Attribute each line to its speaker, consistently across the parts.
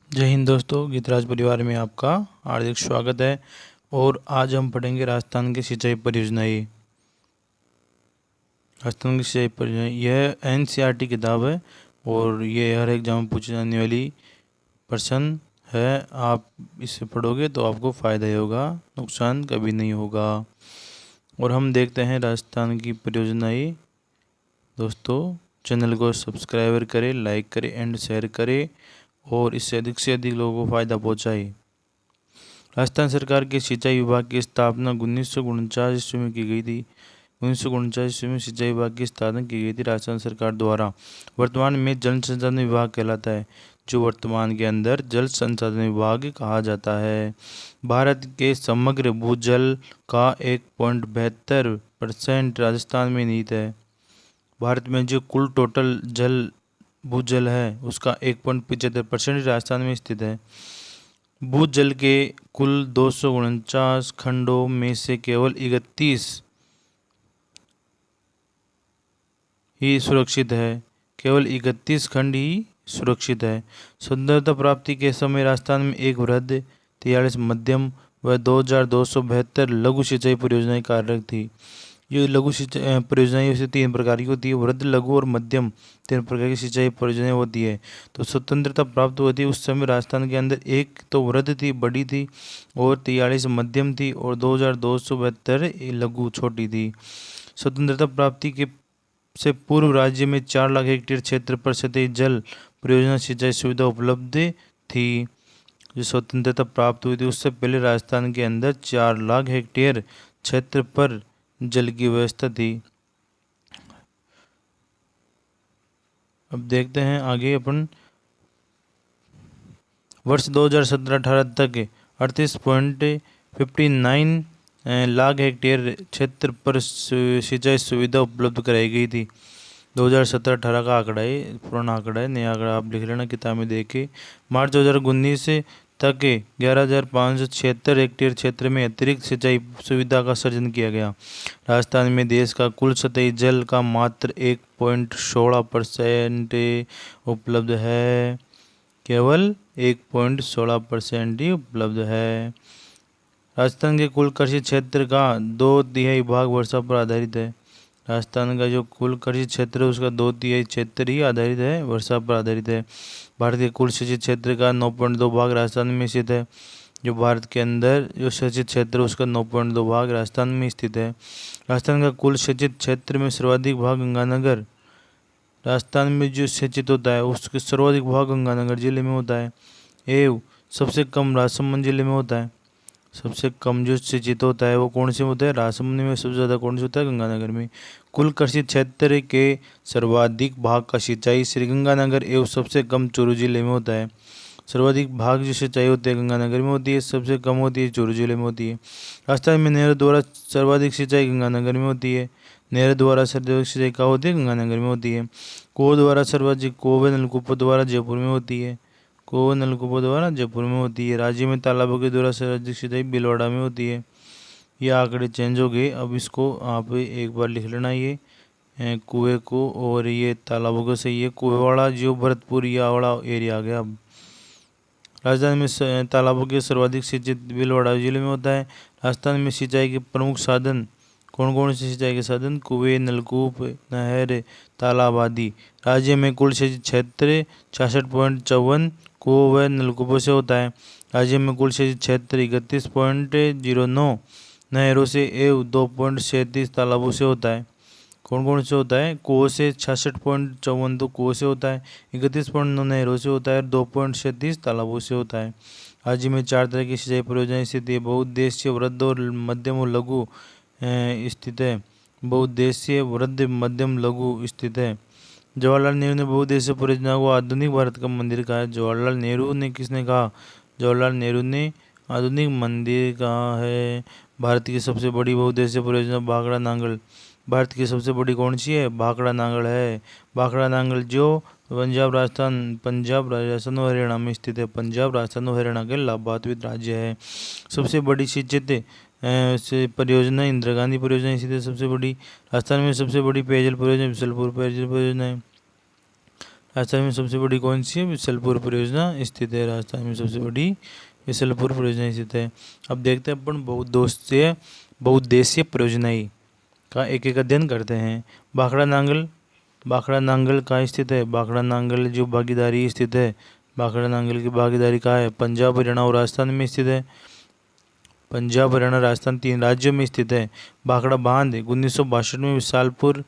Speaker 1: जय हिंद दोस्तों, गीतराज परिवार में आपका हार्दिक स्वागत है। और आज हम पढ़ेंगे राजस्थान की सिंचाई परियोजनाएं। राजस्थान की सिंचाई परियोजना यह एनसीईआरटी किताब है और ये हर एग्जाम में पूछी जाने वाली प्रश्न है। आप इसे पढ़ोगे तो आपको फ़ायदा ही होगा, नुकसान कभी नहीं होगा। और हम देखते हैं राजस्थान की परियोजनाएं। दोस्तों, चैनल को सब्सक्राइबर करें, लाइक करें एंड शेयर करें और इससे अधिक लोगों को फ़ायदा पहुँचाएं। राजस्थान सरकार के सिंचाई विभाग की स्थापना 1949 ईस्वी में की गई थी। 1949 ईस्वी में सिंचाई विभाग की स्थापना की गई थी राजस्थान सरकार द्वारा। वर्तमान में जल संसाधन विभाग कहलाता है, जो वर्तमान के अंदर जल संसाधन विभाग कहा जाता है। भारत के समग्र भूजल का 1.72% राजस्थान में निहित है। भारत में जो कुल टोटल भूजल है उसका 1.75% राजस्थान में स्थित है। भूजल के कुल 249 खंडों में से केवल 31 ही सुरक्षित है। केवल 31 खंड ही सुरक्षित है। स्वतंत्रता प्राप्ति के समय राजस्थान में एक वृहद, 43 मध्यम व 2272 लघु सिंचाई परियोजनाएं कार्यरत थी। ये लघु सिंचाई परियोजनाएं वैसे 3 प्रकार की होती है, वृहद, लघु और मध्यम। 3 प्रकार की सिंचाई परियोजनाएं होती है। तो स्वतंत्रता प्राप्त हुई थी उस समय राजस्थान के अंदर एक तो वृहद थी, बड़ी थी, और 43 मध्यम थी, और 2272 लघु, छोटी थी। स्वतंत्रता प्राप्ति के से पूर्व राज्य में 4 लाख हेक्टेयर क्षेत्र पर सतही जल परियोजना सिंचाई सुविधा उपलब्ध थी। जो स्वतंत्रता प्राप्त हुई थी उससे पहले राजस्थान के अंदर 4 लाख हेक्टेयर क्षेत्र पर जल की व्यवस्था थी। अब देखते हैं आगे अपन। वर्ष 2017-18 तक 38.59 लाख हेक्टेयर क्षेत्र पर सिंचाई सुविधा उपलब्ध कराई गई थी। 2017-18 का आंकड़ा है, पुराना आंकड़ा है, नया आंकड़ा आप लिख लेना किताब में देख के। मार्च 2019 तक 11,576 हेक्टेयर क्षेत्र में अतिरिक्त सिंचाई सुविधा का सर्जन किया गया। राजस्थान में देश का कुल सतही जल का मात्र 1.16% उपलब्ध है। केवल 1.16% ही उपलब्ध है। राजस्थान के कुल कृषि क्षेत्र का 2/3 भाग वर्षा पर आधारित है। राजस्थान का जो कुल कृषि क्षेत्र है उसका 2/3 क्षेत्र ही आधारित है, वर्षा पर आधारित है। भारत के कुल सिंचित क्षेत्र का 9.2 भाग राजस्थान में स्थित है। जो भारत के अंदर जो सिंचित क्षेत्र है उसका 9.2 भाग राजस्थान में स्थित है। राजस्थान का कुल सिंचित क्षेत्र में सर्वाधिक भाग गंगानगर, राजस्थान में जो सिंचित होता है उसके सर्वाधिक भाग गंगानगर जिले में होता है, एवं सबसे कम राजसमंद जिले में होता है। सबसे कम जो सिंचित होता है वो कौन से में होता है? राजसमंद में। सबसे ज़्यादा कौन से होता है? गंगानगर में। कुल कृषि क्षेत्र के सर्वाधिक भाग का सिंचाई श्रीगंगानगर एवं सबसे कम चूरू जिले में होता है। सर्वाधिक भाग जो सिंचाई होती है गंगानगर में होती है, सबसे कम होती है चूरू जिले में होती है। राजस्थान में नहरों द्वारा सर्वाधिक सिंचाई गंगानगर में होती है। नहर द्वारा सर्वाधिक सिंचाई कहाँ होती है? गंगानगर में होती है। कुओं द्वारा सर्वाधिक, कुओं व नलकूपों द्वारा जयपुर में होती है। कुओं नलकूपों द्वारा जयपुर में होती है। राज्य में तालाबों के द्वारा सर्वाधिक सिंचाई भीलवाड़ा में होती है। ये आंकड़े चेंज हो गए, अब इसको आप एक बार लिख लेना। ये कुएं को और ये तालाबों को सही है। कुएवाड़ा जो भरतपुर या वाला एरिया आ गया। अब राजस्थान में तालाबों के सर्वाधिक सिंचित भीलवाड़ा जिले में होता है। राजस्थान में सिंचाई के प्रमुख साधन कौन कौन से सिंचाई के साधन? कुएं, नलकूप, नहर, तालाब आदि। राज्य में कुल सिंचित क्षेत्र 66.54 कुओं व नलकूपों से होता है। राज्य में कुल सिंचित क्षेत्र 31.09 नहरों से एवं 2.37 तालाबों से होता है। कौन कौन से होता है? कुओं से 66.54 तो कुओं से होता है, 31.9 नहरों से होता है और 2.37 तालाबों से होता है। राज्य में 4 तरह की सिंचाई परियोजनाएं स्थित है। बहुउद्देशीय, वृहद और मध्यम और लघु स्थित है। बहुउद्देशीय, वृहद, मध्यम, लघु स्थित है। जवाहरलाल नेहरू ने बहुउद्देशीय परियोजना को आधुनिक भारत का मंदिर कहा है। जवाहरलाल नेहरू ने किसने कहा? जवाहरलाल नेहरू ने आधुनिक मंदिर कहा है। भारत की सबसे बड़ी बहुउद्देशीय परियोजना भाखड़ा नांगल। भारत की सबसे बड़ी कौन सी है? भाखड़ा नांगल है। भाखड़ा नांगल जो पंजाब, राजस्थान और हरियाणा में स्थित है। पंजाब, राजस्थान और हरियाणा के लाभान्वित राज्य है। सबसे बड़ी सिंचित से परियोजना इंदिरा गांधी परियोजना स्थित है सबसे बड़ी। राजस्थान में सबसे बड़ी पेयजल परियोजना बिशलपुर पेयजल परियोजना है। राजस्थान में सबसे बड़ी कौन सी है? बिसलपुर परियोजना स्थित है। राजस्थान में सबसे बड़ी बिसलपुर परियोजना स्थित है। अब देखते हैं अपन बहुउद्देशीय परियोजनाएं का एक एक अध्ययन करते हैं। भाखड़ा नांगल कहाँ स्थित है? भाखड़ा नांगल जो भागीदारी स्थित है, भाखड़ा नांगल की भागीदारी कहाँ है? पंजाब, हरियाणा और राजस्थान में स्थित है। पंजाब, हरियाणा, राजस्थान 3 राज्यों में स्थित है। भाखड़ा बांध 1962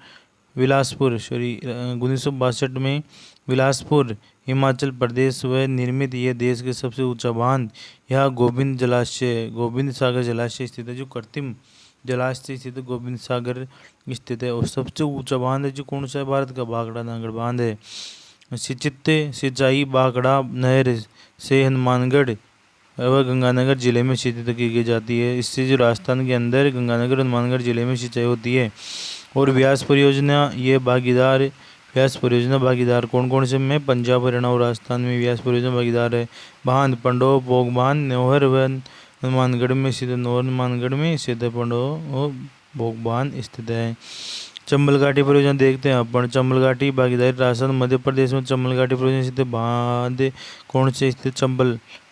Speaker 1: में बिलासपुर हिमाचल प्रदेश व निर्मित यह देश के सबसे ऊंचा बांध। यहाँ गोविंद सागर जलाशय स्थित है, जो कृत्रिम जलाशय स्थित गोविंद सागर स्थित है। और सबसे ऊंचा बांध है जो कौन सा है? भारत का भाखड़ा नांगल बांध है। सिंचाई भाखड़ा नहर से हनुमानगढ़ व गंगानगर जिले में सिंचाई की जाती है। इससे जो राजस्थान के अंदर गंगानगर हनुमानगढ़ जिले में सिंचाई होती है। और व्यास परियोजना भागीदार कौन कौन से में? पंजाब, हरियाणा और राजस्थान में व्यास परियोजना भागीदार है। बांध पंडो पोग बांध नौहर व हनुमानगढ़ में स्थित, नौहर हनुमानगढ़ में स्थित है, पंडो भोग बांध स्थित है। चंबल घाटी परियोजना देखते हैं अपन। चंबल घाटी भागीदारी राजस्थान मध्य प्रदेश में चंबल घाटी परियोजना स्थित है। बांध कौन से स्थित?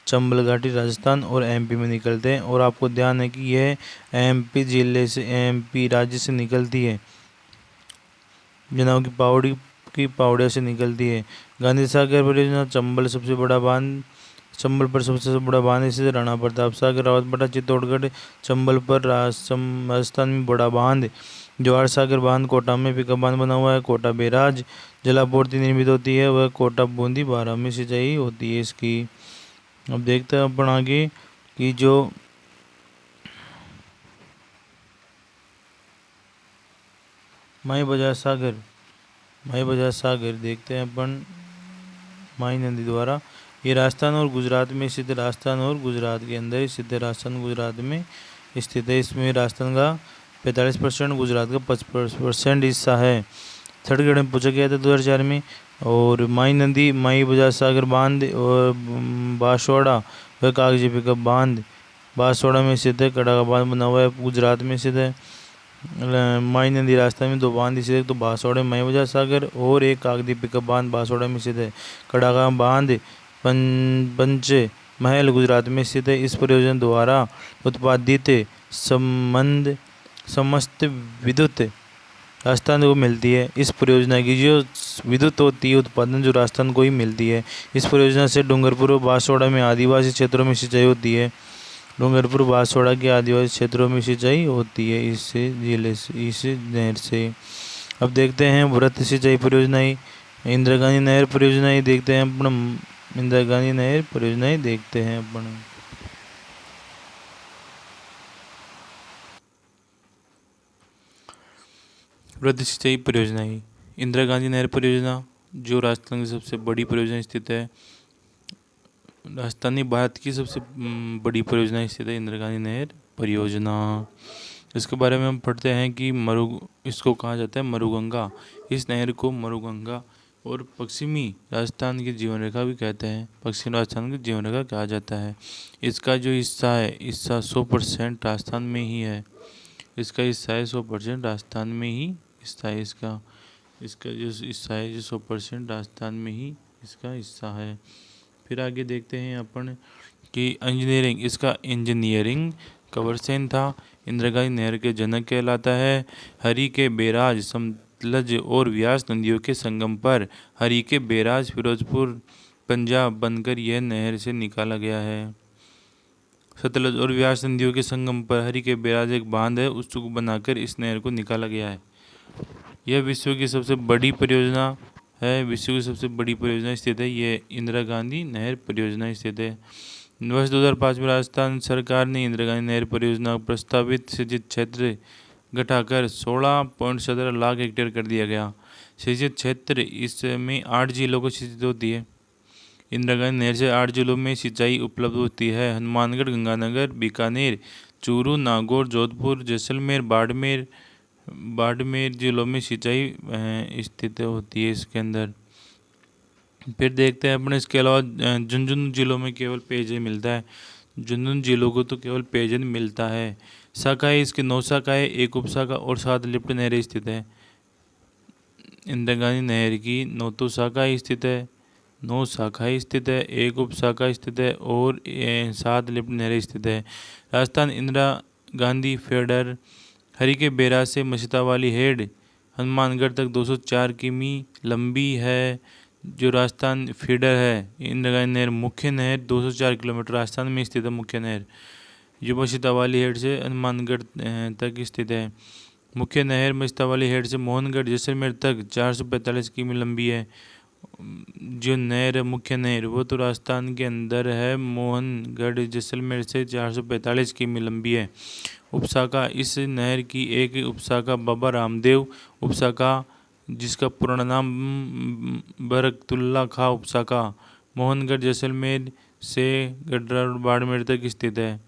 Speaker 1: चंबल घाटी राजस्थान और एमपी में निकलते हैं। और आपको ध्यान है कि यह एमपी राज्य से निकलती है, जनाब की पावड़िया से निकलती है। गांधी सागर परियोजना चंबल पर सबसे बड़ा बांध इसे राणा प्रताप सागर रावतबटा चित्तौड़गढ़। चंबल पर राजस्थान में बड़ा बांध जवाहर सागर बांध कोटा में पिकअप बांध बना हुआ है। कोटा बैराज जलापूर्ति निर्मित होती है, वह कोटा बूंदी 12 में सिंचाई होती है इसकी। अब देखते हैं अपन आगे कि जो माई बजाज सागर देखते हैं अपन। माई नदी द्वारा ये राजस्थान और गुजरात में स्थित, राजस्थान और गुजरात के अंदर स्थित है, राजस्थान गुजरात में स्थित है। इसमें राजस्थान का 45%, गुजरात का 55% हिस्सा है। छत्तीसगढ़ में पूछा गया था 2004 में। और माई नदी, माई बजाज सागर बांध और बांसवाड़ा व कागजी पिकअप बांध बांसवाड़ा में स्थित है। कड़ा का बांध बना हुआ है, गुजरात में स्थित है। माई नदी राजस्थान में 2 बांध स्थित है, तो बांसवाड़ा में माई बजाज सागर और एक कागजी पिकअप बांध बांसवाड़ा में स्थित है। कड़ा का बांध पंच महल गुजरात में स्थित है। इस परियोजना द्वारा उत्पादित समस्त विद्युत राजस्थान को मिलती है। इस परियोजना की जो विद्युत होती है उत्पादन जो राजस्थान को ही मिलती है। इस परियोजना से डूंगरपुर और बांसवाड़ा में आदिवासी क्षेत्रों में सिंचाई होती है। डूंगरपुर बांसवाड़ा के आदिवासी क्षेत्रों में सिंचाई होती है इस नहर से। अब देखते हैं वृत्त सिंचाई परियोजनाएं, इंदिरा गांधी नहर परियोजनाएं देखते हैं अपन। इंदिरा गांधी नहर परियोजनाएं देखते हैं अपन। वृत्त सिंचाई परियोजनाएं, इंदिरा गांधी नहर परियोजना जो राजस्थान की सबसे बड़ी परियोजना स्थित है, राजस्थानी भारत की सबसे बड़ी परियोजना स्थित है इंदिरा गांधी नहर परियोजना। इसके बारे में हम पढ़ते हैं कि इसको कहा जाता है मरुगंगा। इस नहर को मरुगंगा और पश्चिमी राजस्थान की जीवन रेखा भी कहते हैं, पश्चिमी राजस्थान की जीवन रेखा कहा जाता है। इसका जो हिस्सा है, हिस्सा 100% राजस्थान में ही है। इसका हिस्सा है 100% राजस्थान में ही हिस्सा है इसका जो हिस्सा है जो 100% राजस्थान में ही इसका हिस्सा है। फिर आगे देखते हैं अपन कि इंजीनियरिंग, इसका इंजीनियरिंग कवरसेन था। इंदिरा गांधी नहर के जनक कहलाता है। हरी के बैराज सतलज और व्यास नदियों के संगम पर हरी के बैराज फिरोजपुर पंजाब बनकर यह नहर से निकाला गया है। सतलज और व्यास नदियों के संगम पर हरी के बैराज एक बांध है, उसको बनाकर इस नहर को निकाला गया है। यह विश्व की सबसे बड़ी परियोजना है, विश्व की सबसे बड़ी परियोजना स्थित है, यह इंदिरा गांधी नहर परियोजना स्थित है। वर्ष 2005 में राजस्थान सरकार ने इंदिरा गांधी नहर परियोजना प्रस्तावित सिंचित क्षेत्र घटाकर 16.17 लाख हेक्टेयर कर दिया गया। सिंचित क्षेत्र इसमें 8 जिलों को सिंचित होती है। इंदिरा गांधी नहर से 8 जिलों में सिंचाई उपलब्ध होती है। हनुमानगढ़, गंगानगर, बीकानेर, चूरू, नागौर, जोधपुर, जैसलमेर, बाड़मेर जिलों में सिंचाई स्थित होती है इसके अंदर। फिर देखते हैं अपने इसके अलावा झुंझुनू जिलों में केवल पेयजल मिलता है। झुंझुनू जिलों को तो केवल पेयजल मिलता है। शाखाएं इसकी 9 शाखाएं, 1 उपशाखा और 7 लिफ्ट नहरें स्थित है। इंदिरा गांधी नहर की 9 शाखाएँ स्थित है, 9 शाखाएँ स्थित है, 1 उप शाखा स्थित है और 7 लिफ्ट नहरें स्थित है। राजस्थान इंदिरा गांधी फीडर हरीके बेरा से मछता वाली हेड हनुमानगढ़ तक 204 किमी लंबी है। जो राजस्थान फीडर है इंदिरा गांधी नहर मुख्य नहर 204 किलोमीटर राजस्थान में स्थित है। मुख्य नहर जो मछता वाली हेड से हनुमानगढ़ तक स्थित है। मुख्य नहर मछता वाली हेड से मोहनगढ़ जैसलमेर तक 445 किमी लंबी है। जो नहर है मुख्य नहर वो तो राजस्थान के अंदर है, मोहनगढ़ जैसलमेर से 445 किमी लंबी है। उपशाखा इस नहर की एक उपशाखा बाबा रामदेव उपशाखा जिसका पूर्ण नाम बरकतुल्ला खां उपशाखा मोहनगढ़ जैसलमेर से गडरा बाड़मेर तक स्थित है।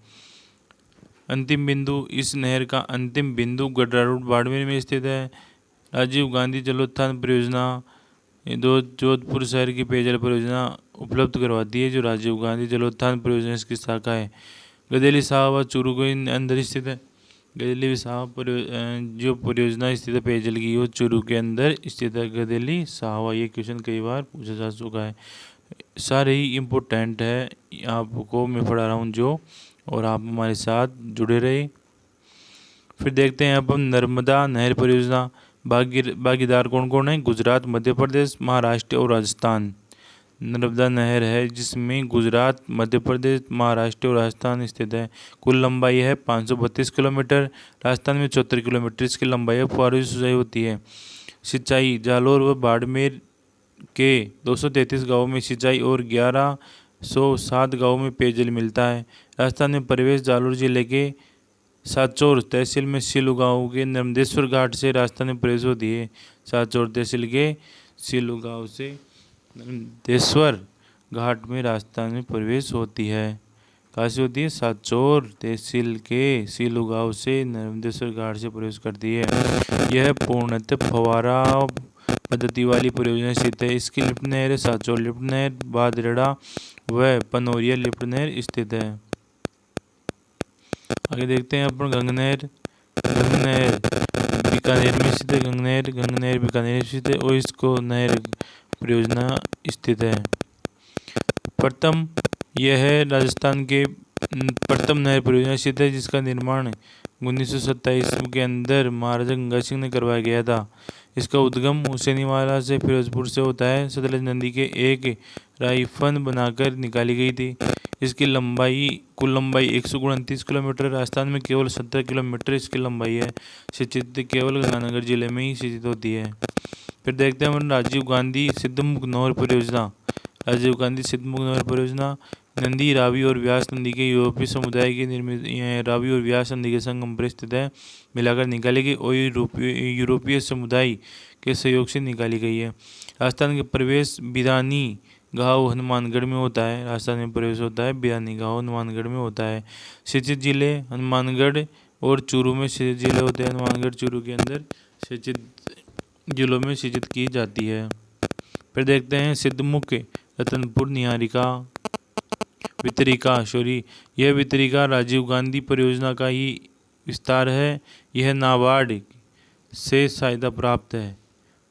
Speaker 1: अंतिम बिंदु इस नहर का अंतिम बिंदु गडरा रोड बाड़मेर में स्थित है। राजीव गांधी जलोत्थान परियोजना जोधपुर शहर की पेयजल परियोजना उपलब्ध करवाती है। जो राजीव गांधी जलोत्थान परियोजना इसकी शाखा है। गदेली साहब चूरू के अंदर स्थित है। गदेली साहब जो परियोजना स्थित है पेयजल की वो चूरू के अंदर स्थित है। गदेली साहब ये क्वेश्चन कई बार पूछा जा चुका है। सारे ही इम्पोर्टेंट है आपको मैं पढ़ा रहा हूँ जो, और आप हमारे साथ जुड़े रहे। फिर देखते हैं अब नर्मदा नहर परियोजना भागीदार कौन कौन है? गुजरात, मध्य प्रदेश, महाराष्ट्र और राजस्थान। नर्मदा नहर है जिसमें गुजरात, मध्य प्रदेश, महाराष्ट्र और राजस्थान स्थित है। कुल लंबाई है 532 किलोमीटर। राजस्थान में 74 किलोमीटर इसकी लंबाई है। फुहारों से सिंचाई होती है। सिंचाई जालोर व बाड़मेर के 233 गाँवों में सिंचाई और 1107 गाँवों में पेयजल मिलता है। राजस्थान में प्रवेश जालोर जिले के साचौर तहसील में सिलू गाँव के नर्मदेश्वर घाट से राजस्थान में प्रवेश होती है। साचौर तहसील के सिलू गाँव से नर्मदेश्वर घाट में राजस्थान में प्रवेश होती है। कहाँ से होती है? साचौर तहसील के सिलू गाँव से नर्मदेश्वर घाट से प्रवेश करती है। यह पूर्णतः फव्वारा पद्धति वाली परियोजना स्थित है। इसकी लिफ्ट नहर साचौर लिफ्ट नहर, बादरेड़ा व पनोरिया लिफ्ट नहर स्थित है। आगे देखते हैं अपन गंगनहर बीकानेर में स्थित है। गंगनहर बीकानेर में स्थित है और इसको नहर परियोजना स्थित है। प्रथम यह है राजस्थान के प्रथम नहर परियोजना स्थित है जिसका निर्माण 1927 के अंदर महाराजा गंगा सिंह ने करवाया गया था। इसका उद्गम हुसैनीवाला से फिरोजपुर से होता है। सतलज नदी के एक राइफन बनाकर निकाली गई थी। इसकी कुल लंबाई 129 किलोमीटर। राजस्थान में केवल 17 किलोमीटर इसकी लंबाई है। सिंचित केवल गंगानगर जिले में ही सिंचित होती है। फिर देखते हैं हम राजीव गांधी सिद्धमुख नहर परियोजना। राजीव गांधी सिद्धमुख नहर परियोजना नंदी, रावी और व्यास नदी के यूरोपीय समुदाय की निर्मित रावी और व्यास नदी के संगम पर स्थित है। मिलाकर निकाली गई और यूरोपीय समुदाय के सहयोग से निकाली गई है। राजस्थान के प्रवेश बिरानी गाँव हनुमानगढ़ में होता है। राजस्थान में प्रवेश होता है बिरानी गाँव हनुमानगढ़ में होता है। सिंचित जिले हनुमानगढ़ और चूरू में सिंचित जिले होते हैं। हनुमानगढ़ चूरू के अंदर सिंचित जिलों में सिंचित की जाती है। फिर देखते हैं सिद्धमुख रतनपुर निहारिका वितरिका सॉरी यह वितरिका राजीव गांधी परियोजना का ही विस्तार है। यह नाबार्ड से सहायता प्राप्त है।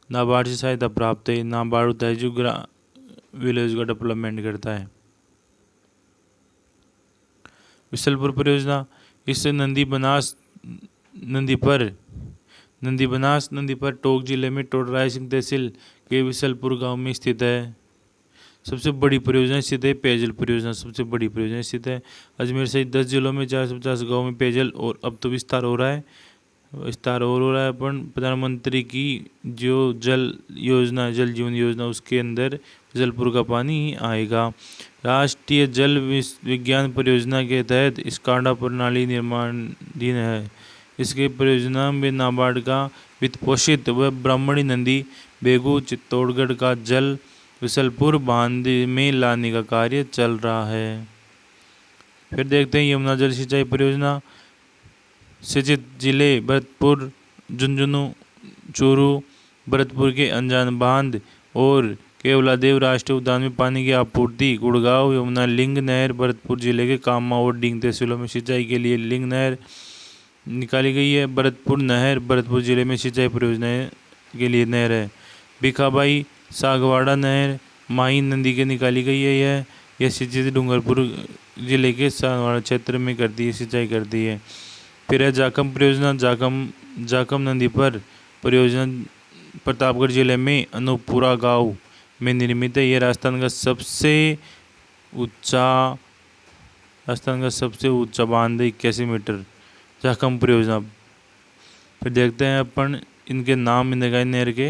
Speaker 1: नाबार्ड से सहायता प्राप्त है। नाबार्ड होता है जो विलेज का डेवलपमेंट करता है। विशलपुर परियोजना इससे नंदी पर टोंक जिले में टोडराय सिंह तहसील के विशलपुर गांव में स्थित है। सबसे बड़ी परियोजना स्थित है पेयजल परियोजना। सबसे बड़ी परियोजना स्थित है अजमेर सहित 10 जिलों में 450 गाँव में पेयजल। और अब तो विस्तार हो रहा है अपन प्रधानमंत्री की जो जल जीवन योजना उसके अंदर जलपुर का पानी ही आएगा। राष्ट्रीय जल विज्ञान परियोजना के तहत स्काडा प्रणाली निर्माणाधीन है। इसके परियोजना में नाबार्ड का वित्त पोषित व ब्राह्मणी नदी बेगू चित्तौड़गढ़ का जल विशलपुर बांध में लाने का कार्य चल रहा है। फिर देखते हैं यमुना जल सिंचाई परियोजना सिंचित जिले भरतपुर, झुंझुनू, चूरू, भरतपुर के अनजान बांध और केवलादेव राष्ट्रीय उद्यान में पानी की आपूर्ति। गुड़गांव यमुना लिंग नहर भरतपुर जिले के कामा और डींग तहसीलों में सिंचाई के लिए लिंग नहर निकाली गई है। भरतपुर नहर भरतपुर जिले में सिंचाई परियोजना के लिए नहर है। भिखाबाई सागवाड़ा नहर माही नदी के निकाली गई है। यह सिंचाई डूंगरपुर जिले के सागवाड़ा क्षेत्र में करती है, सिंचाई करती है। फिर है जाखम परियोजना। जाखम नदी पर परियोजना प्रतापगढ़ जिले में अनूपपुरा गांव में निर्मित है। यह राजस्थान का सबसे ऊंचा बांध है, 81 मीटर, जाखम परियोजना। फिर देखते हैं अपन इनके नाम, इंदिरा नहर के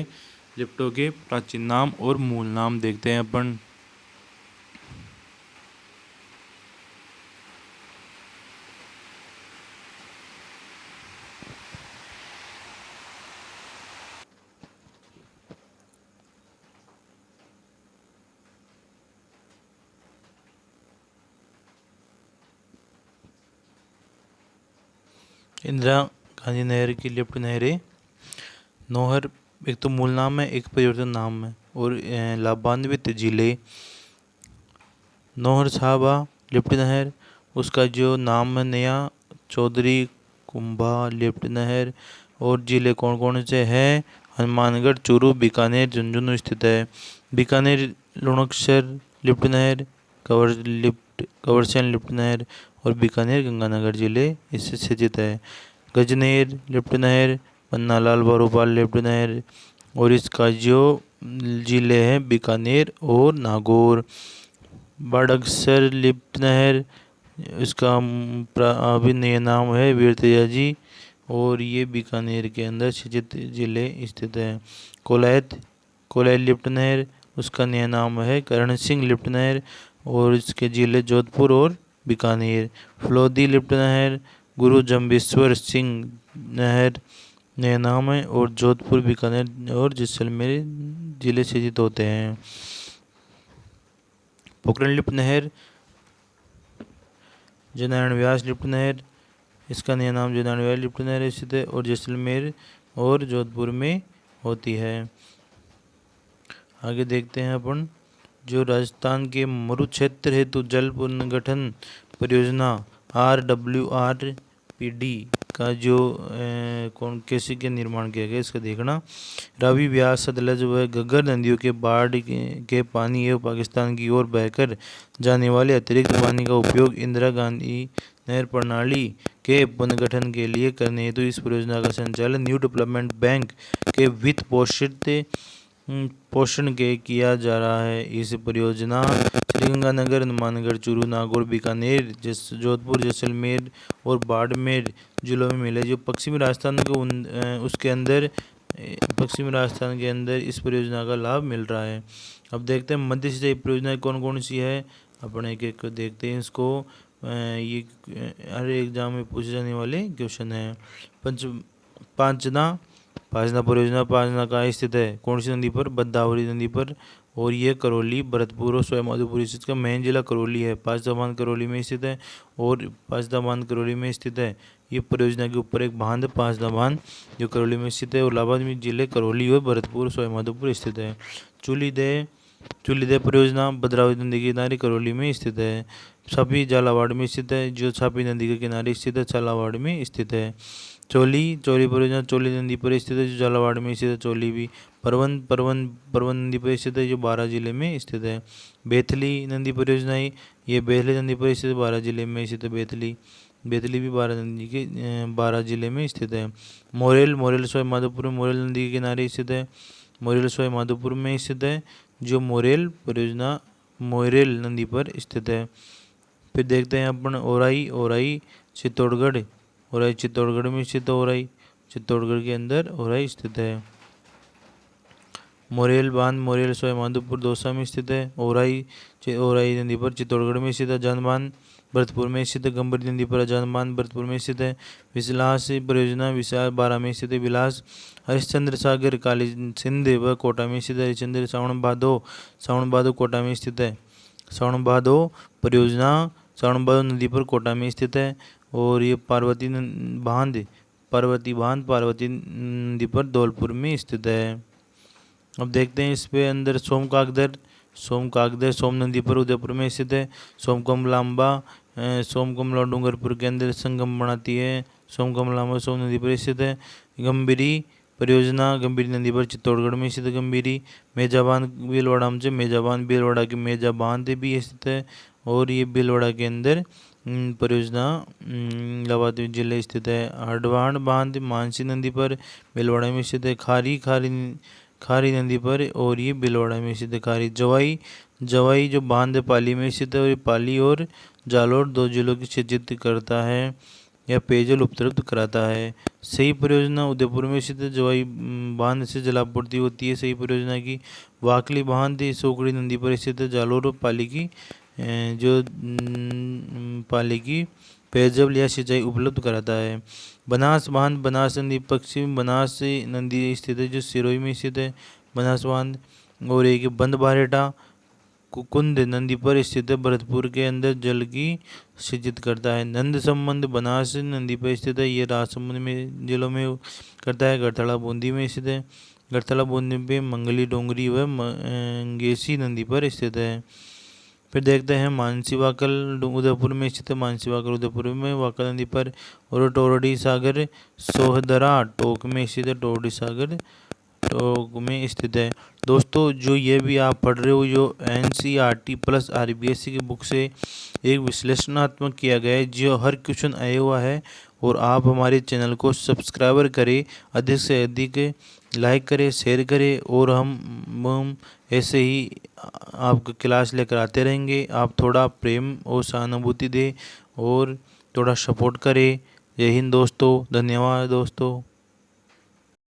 Speaker 1: लिफ्टों के प्राचीन नाम और मूल नाम देखते हैं अपन। इंदिरा गांधी नहर की लिफ्ट नहरें। नौहर एक तो मूल नाम है, एक परिवर्तन नाम है। और लाभान्वित जिले नौहर साहबा लिफ्ट नहर, उसका जो नाम है नया चौधरी कुंभा लिफ्ट नहर। और जिले कौन कौन से हैं? हनुमानगढ़, चूरू, बीकानेर, झुंझुनू स्थित है। बीकानेर लुणकसर लिफ्ट नहर, कवरसेन लिफ्ट नहर और बीकानेर गंगानगर जिले इससे स्थित है। गजनेर लिफ्ट नहर, पन्नालाल भरोपाल लिफ्ट नहर और इसका जो जिले हैं बीकानेर और नागौर। बाड़गसर लिफ्ट नहर, इसका अभिनय नाम है वीर तेजाजी और ये बीकानेर के अंदर स्थित जिले स्थित है। कोलायत लिफ्ट नहर, उसका नया नाम है करण सिंह लिफ्ट नहर और इसके जिले जोधपुर और बीकानेर। फलोदी लिफ्ट नहर, गुरु जम्बेश्वर सिंह नहर नया नाम है और जोधपुर, बीकानेर और जैसलमेर जिले स्थित होते हैं। पोखरण लिफ्ट नहर, जनारायण व्यास लिफ्ट नहर, इसका नया नाम जनारायण व्यास लिफ्ट नहर स्थित है और जैसलमेर और जोधपुर में होती है। आगे देखते हैं अपन जो राजस्थान के मरु क्षेत्र हेतु जल पुनर्गठन परियोजना RWRPD का जो कौन कैसे के निर्माण किया गया इसका देखना। रावी, व्यास, सतलज व घग्गर नदियों के बाढ़ के पानी एवं पाकिस्तान की ओर बहकर जाने वाले अतिरिक्त पानी का उपयोग इंदिरा गांधी नहर प्रणाली के पुनर्गठन के लिए करने हेतु इस परियोजना का संचालन न्यू डेवलपमेंट बैंक के वित्त पोषण के किया जा रहा है। इस परियोजना श्रीगंगानगर, हनुमानगढ़, चूरू, नागौर, बीकानेर, जोधपुर, जैसलमेर और बाड़मेर जिलों में मिले। जो पश्चिमी राजस्थान के उसके अंदर पश्चिमी राजस्थान के अंदर इस परियोजना का लाभ मिल रहा है। अब देखते हैं मध्य सिंचाई परियोजनाएं कौन कौन सी है। अपन एक एक देखते हैं इसको। ये हर एग्जाम में पूछे जाने वाले क्वेश्चन है। पांचना परियोजना, पांचना कहाँ स्थित है? कौन सी नदी पर? बदावरी नदी पर। और ये करौली, भरतपुर और सवाईमाधोपुर स्थित का मेन जिला करौली है। पांचदा बांध करौली में स्थित है और पांचदा बांध करौली में स्थित है। ये परियोजना के ऊपर एक बांध पांचदा बांध जो करौली में स्थित है और लाभान्वित जिले करौली और भरतपुर सवाईमाधोपुर स्थित है। चूलीदह परियोजना भद्रावती नदी के किनारे करौली में स्थित है। छापी झालावाड़ में स्थित है। जो छापी नदी के किनारे स्थित है, झालावाड़ में स्थित है। चोली परियोजना चोली नदी पर स्थित है, जो झालावाड़ में स्थित है। चोली भी परवन नदी पर स्थित है, जो 12 जिले में स्थित है। बेथली नदी परियोजना ये बेथली नदी पर स्थित 12 जिले में स्थित है। बेथली भी 12 जिले में स्थित है। मोरेल सवाईमाधोपुर में मोरेल नदी के किनारे स्थित है। मोरेल सवाईमाधोपुर में स्थित है, जो मोरेल परियोजना मोरेल नदी पर स्थित है। फिर देखते हैं अपन ओराई चित्तौड़गढ़ में स्थित है। चित्तौड़गढ़ के अंदर ओराई स्थित है। मोरेल बांध मोरेल सवाईमाधोपुर दौसा में स्थित है। ओराई नदी पर चित्तौड़गढ़ में स्थित है। अजान बांध भरतपुर में स्थित है। गंभीर नदी पर अजान बांध भरतपुर में स्थित है। विलास परियोजना विशाल 12 में स्थित है। विलास हरिश्चंद्र सागर काली सिंध व कोटा में स्थित है। हरिश्चंद्र सावन भादो कोटा में स्थित है। सावन भादो परियोजना सावन भादो नदी पर कोटा में स्थित है। और ये पार्वती नदी पर धौलपुर में स्थित है। अब देखते हैं इस पे अंदर सोम कागदर सोम नदी पर उदयपुर में स्थित है। सोमकमला डूंगरपुर के अंदर संगम बनाती है। सोमकमला सोम नदी पर स्थित है। गंभीरी परियोजना गंभीरी नदी पर चित्तौड़गढ़ में स्थित गंभीरी। मेजाबान भीलवाड़ा में मेजाबान भीलवाड़ा के मेजा बांध भी स्थित है और ये भीलवाड़ा के अंदर परियोजना लाभार्थी जिले स्थित है। हडवाण बांध मानसी नदी पर भीलवाड़ा में स्थित है। खारी नदी पर और ये भीलवाड़ा में स्थित है। खारी जवाई जो बांध पाली में स्थित है और ये पाली और जालोर 2 जिलों की सिंचित करता है या पेयजल उपलब्ध कराता है। सही परियोजना उदयपुर में स्थित जवाई बांध से जलापूर्ति होती है। सही परियोजना की वाकली बांध सोकड़ी नदी पर स्थित जालोर और पाली की पेयजल या सिंचाई उपलब्ध कराता है। बनास बांध बनास नदी पश्चिम बनास नदी स्थित है जो सिरोही में स्थित है। बनास बांध और एक बंद बारेटा कुकुंद नदी पर स्थित है भरतपुर के अंदर जल की सिंचित करता है। नंद संबंध बनास नदी पर स्थित है ये राजसमंद में जिलों में करता है। गढ़तला बूंदी में स्थित है। गढ़तला बूंदी पे मंगली डोंगरी व मंगेसी नदी पर स्थित है। फिर देखते हैं मानसी वाकल उदयपुर में स्थित है। मानसी वाकल उदयपुर में वाकल नदी पर और टोरडी सागर सोहदरा टोक में स्थित है। टोरडी सागर टोक में स्थित है। दोस्तों जो ये भी आप पढ़ रहे हो जो NCERT प्लस RBSC की बुक से एक विश्लेषणात्मक किया गया है जो हर क्वेश्चन आया हुआ है और आप हमारे चैनल को सब्सक्राइबर करें, अधिक से अधिक लाइक करें, शेयर करें और हम ऐसे ही आपको क्लास लेकर आते रहेंगे। आप थोड़ा प्रेम और सहानुभूति दें और थोड़ा सपोर्ट करें। जय हिंद दोस्तों, धन्यवाद दोस्तों।